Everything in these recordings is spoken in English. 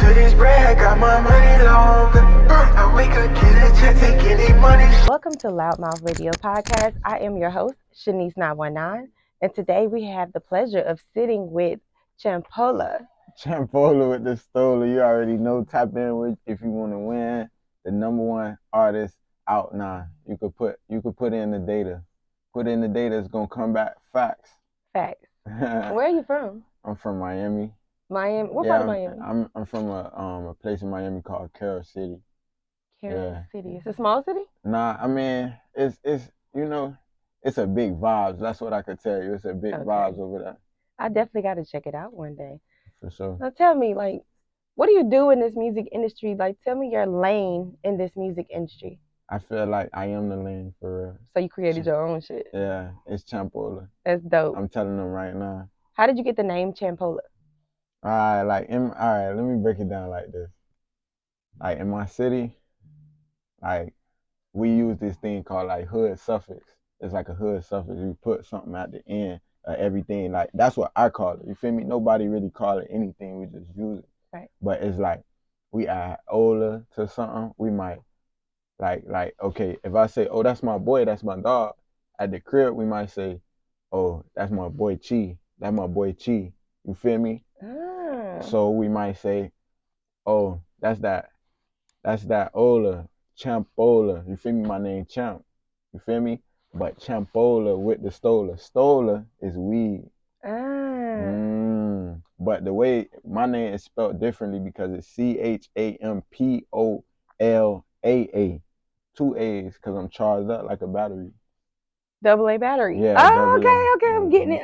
to this bread, got my money long. I wake up, get a check, take any money. Welcome to Loudmouth Radio Podcast. I am your host, Shanice919, and today we have the pleasure of sitting with Champolaa. Champolaa with the Stola. You already know. Tap in with if you want to win the #1 artist out now. You could put in the data. Put in the data. It's gonna come back facts. Facts. Where are you from? I'm from Miami. Miami. What part of Miami? I'm from a place in Miami called Carroll City. Carroll City. It's a small city? Nah, I mean it's it's a big vibes. That's what I could tell you. It's a big vibes over there. I definitely got to check it out one day. For sure. Now tell me, like, what do you do in this music industry? Like, tell me your lane in this music industry. I feel like I am the lane for real. So you created your own shit? Yeah, it's Champolaa. That's dope. I'm telling them right now. How did you get the name Champolaa? Alright, let me break it down like this. Like in my city, like we use this thing called like hood suffix. It's like a hood suffix. You put something at the end of everything. Like that's what I call it. You feel me? Nobody really call it anything. We just use it. Right. But it's like we add Ola to something. We might like okay, if I say, oh, that's my boy, that's my dog. At the crib, we might say, oh, that's my boy Chi. That's my boy Chi. You feel me? So we might say, oh, that's that Ola, Champolaa. You feel me? My name Champ. You feel me? But Champolaa with the Stola. Stola is weed. But the way my name is spelled differently because it's Champollaa. 2 A's because I'm charged up like a battery. AA battery. Yeah. Oh, okay.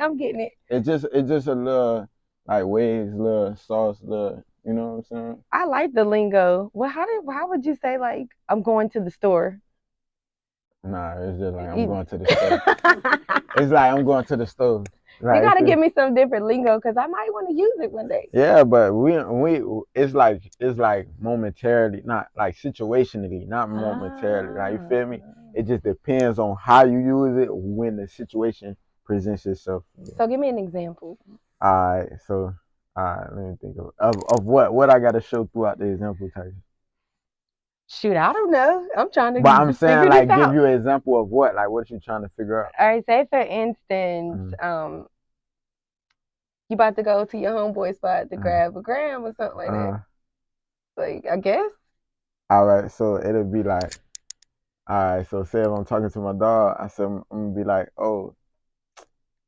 I'm getting it. It's just a little like waves, little sauce, little. You know what I'm saying? I like the lingo. Well, how would you say like I'm going to the store? Nah, it's just like I'm going to the store. It's like I'm going to the store. Like, you gotta give me some different lingo because I might want to use it one day. Yeah, but it's like momentarily, not like situationally, not momentarily. Like you feel me? It just depends on how you use it when the situation presents itself. So give me an example. Alright, let me think of what I gotta show throughout the example type. Shoot, I don't know. I'm trying to. But I'm saying like give you an example of what? Like what you trying to figure out? All right, say for instance, you about to go to your homeboy spot to grab a gram or something like that. Like I guess. Alright, so it'll be like, alright, so say if I'm talking to my dog, I said I'm gonna be like, oh,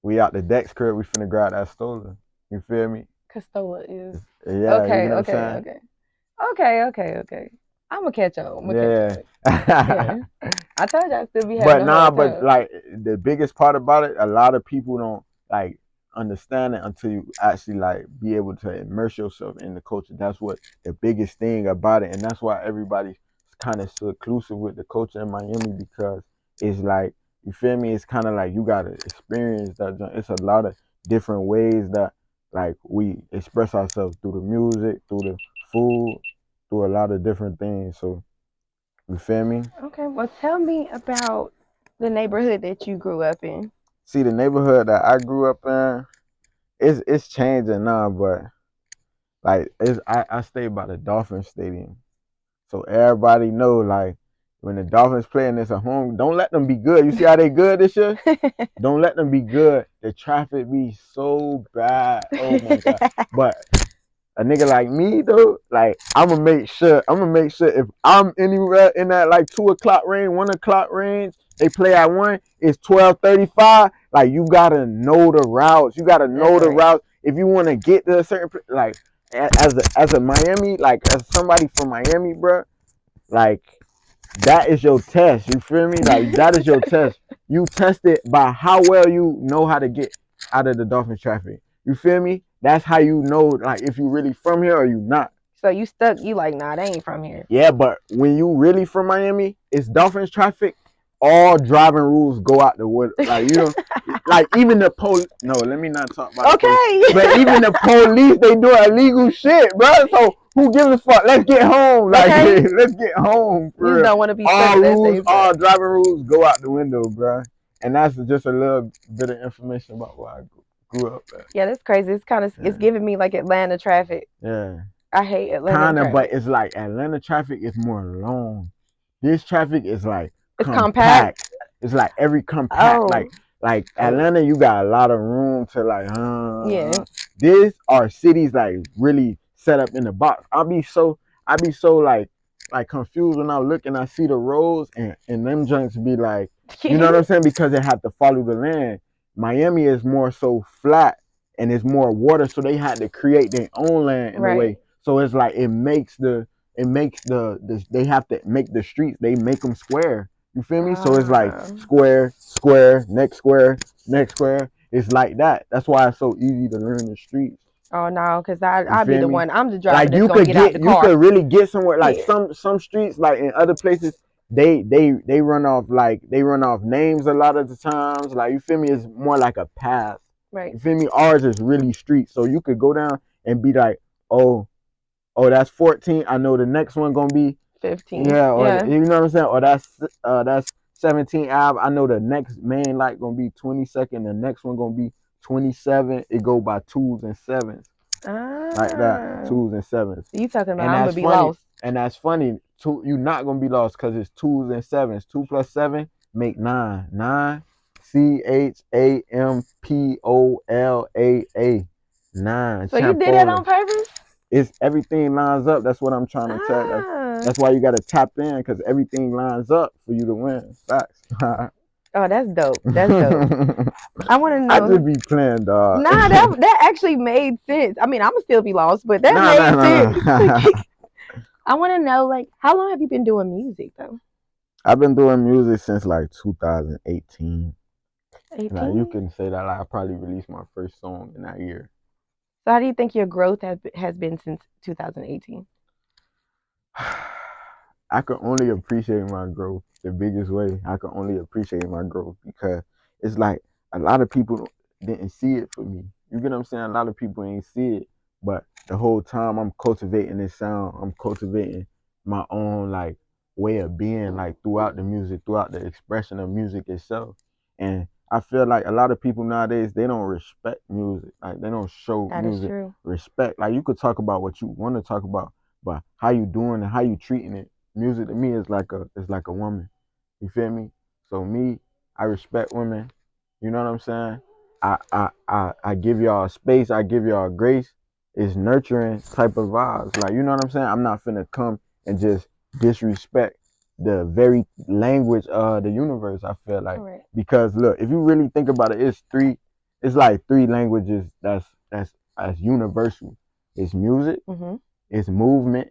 we out the Dex crib, we finna grab that Stola. You feel me? Cause Stola is. Yeah. Okay. You know Okay. I'm gonna catch on. Yeah. I told you I still be having. But like the biggest part about it, a lot of people don't like understand it until you actually like be able to immerse yourself in the culture. That's what the biggest thing about it, and that's why everybody's kind of so exclusive with the culture in Miami because it's like, you feel me? It's kind of like you gotta experience that. It's a lot of different ways that like we express ourselves through the music, through the food, through a lot of different things. So you feel me? Okay, well tell me about the neighborhood that you grew up in. See, the neighborhood that I grew up in, it's changing now, but like I stay by the Dolphins Stadium. So everybody know like when the Dolphins play and it's a home, don't let them be good. You see how they good this year? Don't let them be good. The traffic be so bad. Oh my God. But a nigga like me though, like I'ma make sure if I'm anywhere in that like 2 o'clock range, 1 o'clock range, they play at 1, it's 12:35. Like you gotta know the routes. You gotta know the routes if you want to get to a certain like as a Miami, like as somebody from Miami, bro, like that is your test. You feel me? Like that is your test. You test it by how well you know how to get out of the Dolphins traffic. You feel me? That's how you know, like, if you really from here or you not. So you stuck, you like, nah, they ain't from here. Yeah, but when you really from Miami, it's Dolphins traffic. All driving rules go out the wood. Like, you know, like even the police. No, let me not talk about it. But even the police, they do illegal shit, bro. So who gives a fuck? Let's get home. Like, let's get home. You just don't want to be all rules, all driving rules go out the window, bro. And that's just a little bit of information about where I grew up at. Yeah, that's crazy. It's kind of it's giving me like Atlanta traffic. Yeah. I hate Atlanta Kinda, traffic. but it's like Atlanta traffic is more long. This traffic is like It's compact. compact. It's like every compact. Oh, Like oh, Atlanta, you got a lot of room to like. yeah. This are cities like really set up in the box. I be so like confused when I look and I see the roads and them junks be like, you know what I'm saying? Because they have to follow the land. Miami is more so flat and it's more water, so they had to create their own land in a Right. way. So it's like it makes the they have to make the streets, they make them square. You feel me? So it's like Ah. square, square, next square, next square. It's like that. That's why it's so easy to learn the streets. Oh no, because You I'll be feel the me? one. I'm the driver Like that's gonna get out the you car. could really get somewhere. Like Yeah. some streets, like in other places, they run off like they run off names a lot of the times. Like you feel me? It's more like a path. Right. You feel me? Ours is really street. So you could go down and be like, oh, that's 14. I know the next one gonna be 15. yeah, or Yeah. you know what I'm saying? Or that's 17 Ave. I know the next main light gonna be 22nd. The next one gonna be 27. It go by twos and sevens like that, Ah. twos and sevens. You talking about And I'm that's gonna be funny. lost. And that's funny. You're not gonna be lost because it's twos and sevens. 2 plus 7 make 9. 9. Champolaa. 9. So you did that on Champolaa. purpose? It's everything lines up. That's what I'm trying to tell. Ah. That's why you gotta tap in because everything lines up for you to win. Facts. Oh, that's dope. That's dope. I want to I know. just be playing, dog. Nah, that actually made sense. I mean, I'm gonna still be lost, but that Nah, nah, made nah, sense. nah. I want to know, like, how long have you been doing music though? I've been doing music since like 2018. Like you 18. can say that like, I probably released my first song in that year. So how do you think your growth has been since 2018? I can only appreciate my growth the biggest way. I can only appreciate my growth because it's like a lot of people didn't see it for me. You get what I'm saying? A lot of people ain't see it, but the whole time I'm cultivating this sound, I'm cultivating my own like way of being like throughout the music, throughout the expression of music itself. And I feel like a lot of people nowadays they don't respect music. Like they don't show That is music true. respect. Like you could talk about what you want to talk about, but how you doing and how you treating it. Music to me is like a woman. You feel me? So me, I respect women. You know what I'm saying? I give y'all space. I give y'all grace. It's nurturing type of vibes. Like you know what I'm saying? I'm not finna come and just disrespect the very language of the universe. I feel like Correct. because look, if you really think about it, it's like three languages that's universal. It's music, Mm-hmm. it's movement,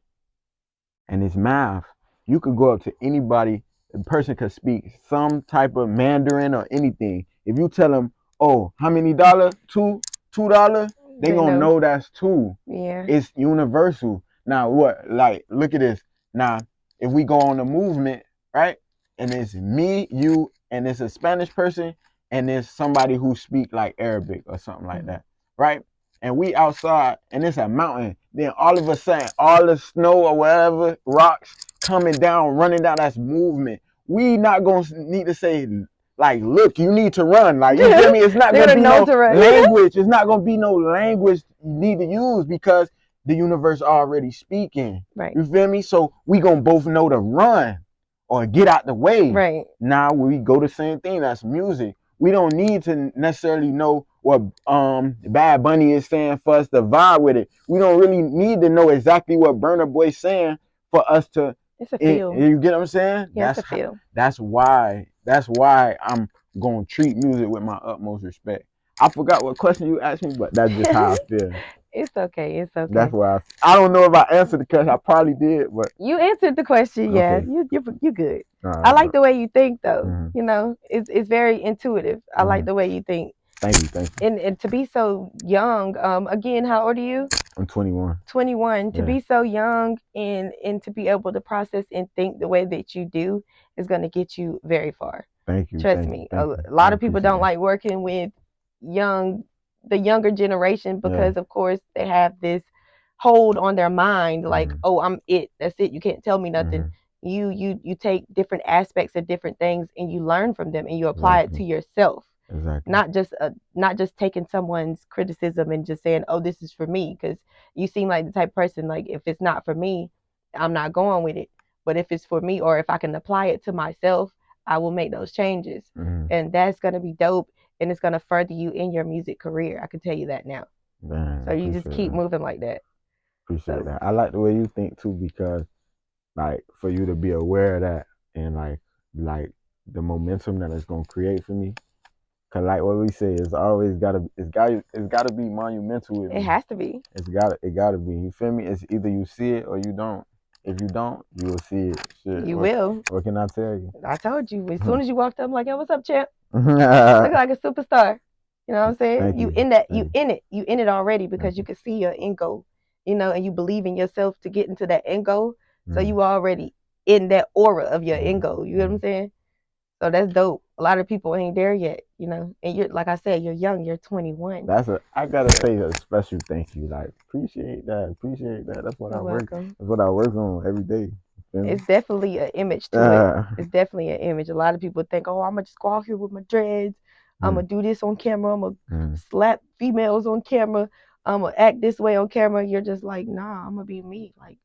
and it's math. You could go up to anybody, a person could speak some type of Mandarin or anything. If you tell them, oh, how many dollars? $2? They They gonna know. know that's two. Yeah. It's universal. Now what? Like, look at this. Now, if we go on the movement, right? And it's me, you, and it's a Spanish person, and there's somebody who speak like Arabic or something like Mm-hmm. that, right? And we outside and it's a mountain, then all of a sudden all the snow or whatever rocks coming down, running down, that's movement. We not gonna need to say like, look, you need to run. Like you feel me? It's not They're gonna gonna be know no to run. language. It's not gonna be no language you need to use because the universe already speaking. Right. You feel me? So we gonna both know to run or get out the way. Right. Now we go the same thing. That's music. We don't need to necessarily know what Bad Bunny is saying for us to vibe with it. We don't really need to know exactly what Burna Boy's saying for us to. It's a feel. You get what I'm saying? Yeah, it's a feel. That's why I'm gonna treat music with my utmost respect. I forgot what question you asked me, but that's just how I feel. It's okay. It's okay. That's why I don't know if I answered the question. I probably did, but You answered the question. Yeah, okay. you good. Right, I like the way you think though. Mhm. You know, it's very intuitive. I like the way you think. Thank you. And to be so young, again, how old are you? I'm 21. 21. To Yeah. be so young and to be able to process and think the way that you do is going to get you very far. Thank you. Trust Thank me. you. A lot of people don't like working with the younger generation because of course they have this hold on their mind like, oh, I'm it. That's it. You can't tell me nothing. You take different aspects of different things and you learn from them and you apply it to yourself. Exactly. Not just taking someone's criticism and just saying, oh, this is for me, because you seem like the type of person, like, if it's not for me, I'm not going with it. But if it's for me, or if I can apply it to myself, I will make those changes. And that's going to be dope, and it's going to further you in your music career. I can tell you that now. Man, So you just keep moving like that. Appreciate that. I like the way you think too, because like for you to be aware of that, and like the momentum that it's gonna create for me. Cause like what we say, it's gotta be monumental with me. It has to be. It gotta be. You feel me? It's either you see it or you don't. If you don't, you will see it. Shit. You will. What can I tell you? I told you. As soon as you walked up, I'm like, yo, what's up, champ? Look Look like a superstar. You know what I'm saying? Thank you. You in it already, because you can see your end goal, and you believe in yourself to get into that end goal. So you already in that aura of your end goal. You know what I'm saying? So that's dope. A lot of people ain't there yet, and you're, like I said, you're young. You're 21. I gotta say a special thank you. Like appreciate that. That's what You're I work. welcome. That's what I work on every day. It's definitely an image to it. It's definitely an image. A lot of people think, oh, I'm gonna just go out here with my dreads. I'm gonna do this on camera. I'm gonna slap females on camera. I'm gonna act this way on camera. You're just like, nah, I'm gonna be me. Like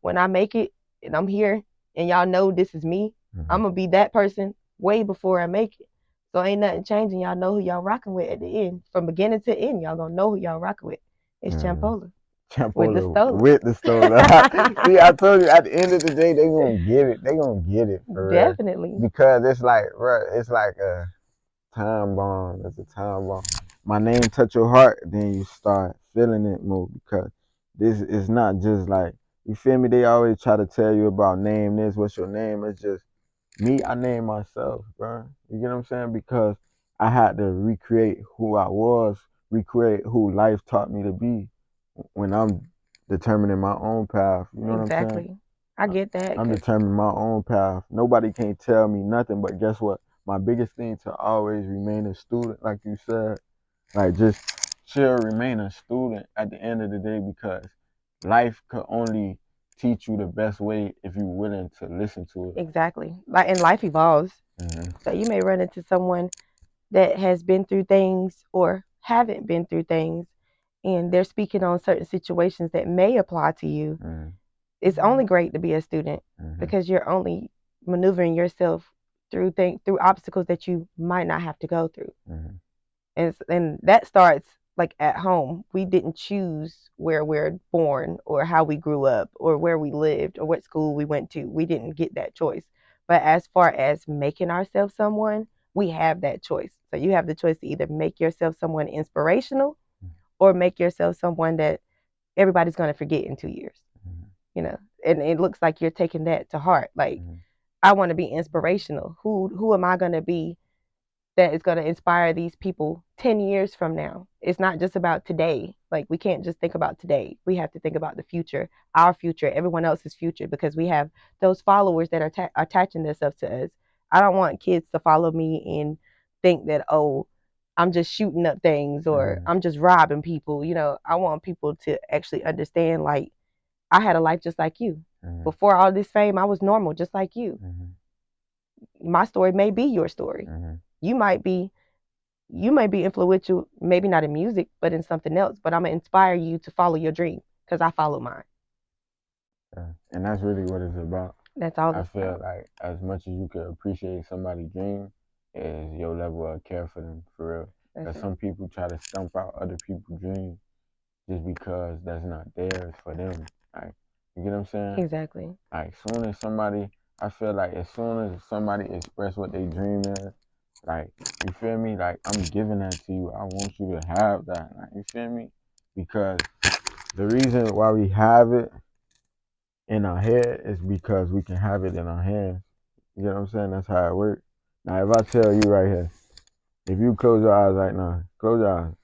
when I make it and I'm here and y'all know this is me, I'm gonna be that person way before I make it. So ain't nothing changing. Y'all know who y'all rocking with at the end. From beginning to end, y'all gonna know who y'all rocking with. It's Champolaa. With the Stola. See, I told you, at the end of the day, they gonna get it. They gonna get it for Definitely. real. Because it's like a time bomb. It's a time bomb. My name touch your heart, then you start feeling it more, because this is not just like, you feel me? They always try to tell you about name this, what's your name? It's just me. I name myself, bro. You get what I'm saying? Because I had to recreate who I was, recreate who life taught me to be when I'm determining my own path. You know what I'm saying? Exactly. I get that. I'm determining my own path. Nobody can tell me nothing, but guess what? My biggest thing to always remain a student, like you said, like just chill, remain a student at the end of the day, because life could only teach you the best way if you're willing to listen to it. Exactly. And life evolves. So you may run into someone that has been through things or haven't been through things, and they're speaking on certain situations that may apply to you. It's only great to be a student, because you're only maneuvering yourself through obstacles that you might not have to go through. And that starts like at home. We didn't choose where we're born or how we grew up or where we lived or what school we went to. We didn't get that choice. But as far as making ourselves someone, we have that choice. So you have the choice to either make yourself someone inspirational or make yourself someone that everybody's going to forget in 2 years. And it looks like you're taking that to heart. Like, I want to be inspirational. Who am I going to be that is going to inspire these people 10 years from now? It's not just about today. Like, we can't just think about today. We have to think about the future, our future, everyone else's future, because we have those followers that are attaching themselves to us. I don't want kids to follow me and think that, oh, I'm just shooting up things or I'm just robbing people. I want people to actually understand, like, I had a life just like you. Before all this fame, I was normal, just like you. My story may be your story. You might be influential, maybe not in music, but in something else. But I'm gonna inspire you to follow your dream, because I follow mine. And that's really what it's about. That's all. I feel like as much as you could appreciate somebody's dream, is your level of care for them, for real. Because some people try to stump out other people's dreams just because that's not theirs for them. Like, you get what I'm saying? Exactly. Like, I feel like as soon as somebody express what they dream is, like, you feel me? Like, I'm giving that to you. I want you to have that. Like, you feel me? Because the reason why we have it in our head is because we can have it in our hands. You get what I'm saying? That's how it works. Now, if I tell you right here, if you close your eyes right now, close your eyes,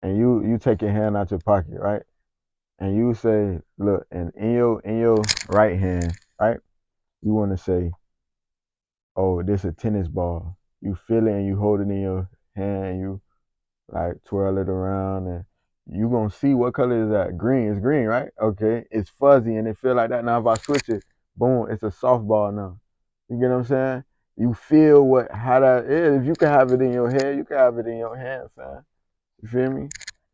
and you take your hand out your pocket, right? And you say, look, and in your right hand, right? You want to say, oh, this a tennis ball. You feel it and you hold it in your hand and you like twirl it around, and you gonna see what color is that? Green. It's green, right? Okay. It's fuzzy and it feel like that. Now if I switch it, boom, it's a softball now. You get what I'm saying? you feel how that is. If you can have it in your head, you can have it in your hands, fam. You feel me?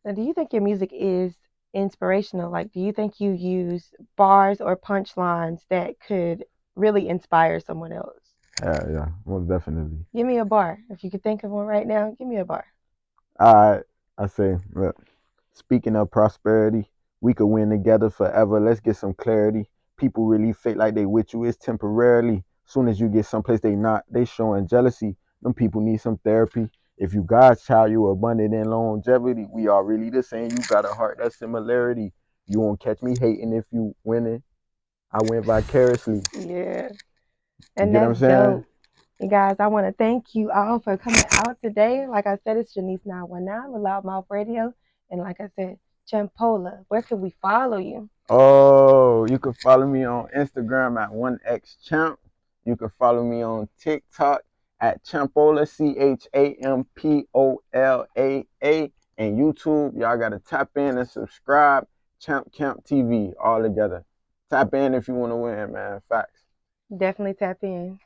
Now, do you think your music is inspirational? Like, do you think you use bars or punchlines that could really inspire someone else? Yeah, most definitely. Give me a bar. If you could think of one right now, give me a bar. I say, look, speaking of prosperity, we could win together forever. Let's get some clarity. People really fake like they with you. It's temporarily. Soon as you get someplace they not, they showing jealousy. Them people need some therapy. If you God's child, you abundant in longevity. We are really the same. You got a heart that's similarity. You won't catch me hating if you winning. I win vicariously. Yeah. You And get what I'm that's saying? dope. You guys, I want to thank you all for coming out today. Like I said, it's Shanice919 with Loudmouth Radio. And like I said, Champolaa, where can we follow you? Oh, you can follow me on Instagram at 1xchamp. You can follow me on TikTok at Champolaa, Champolaa. And YouTube, y'all got to tap in and subscribe. Champ Camp TV, all together. Tap in if you want to win, man. Facts. Definitely tap in.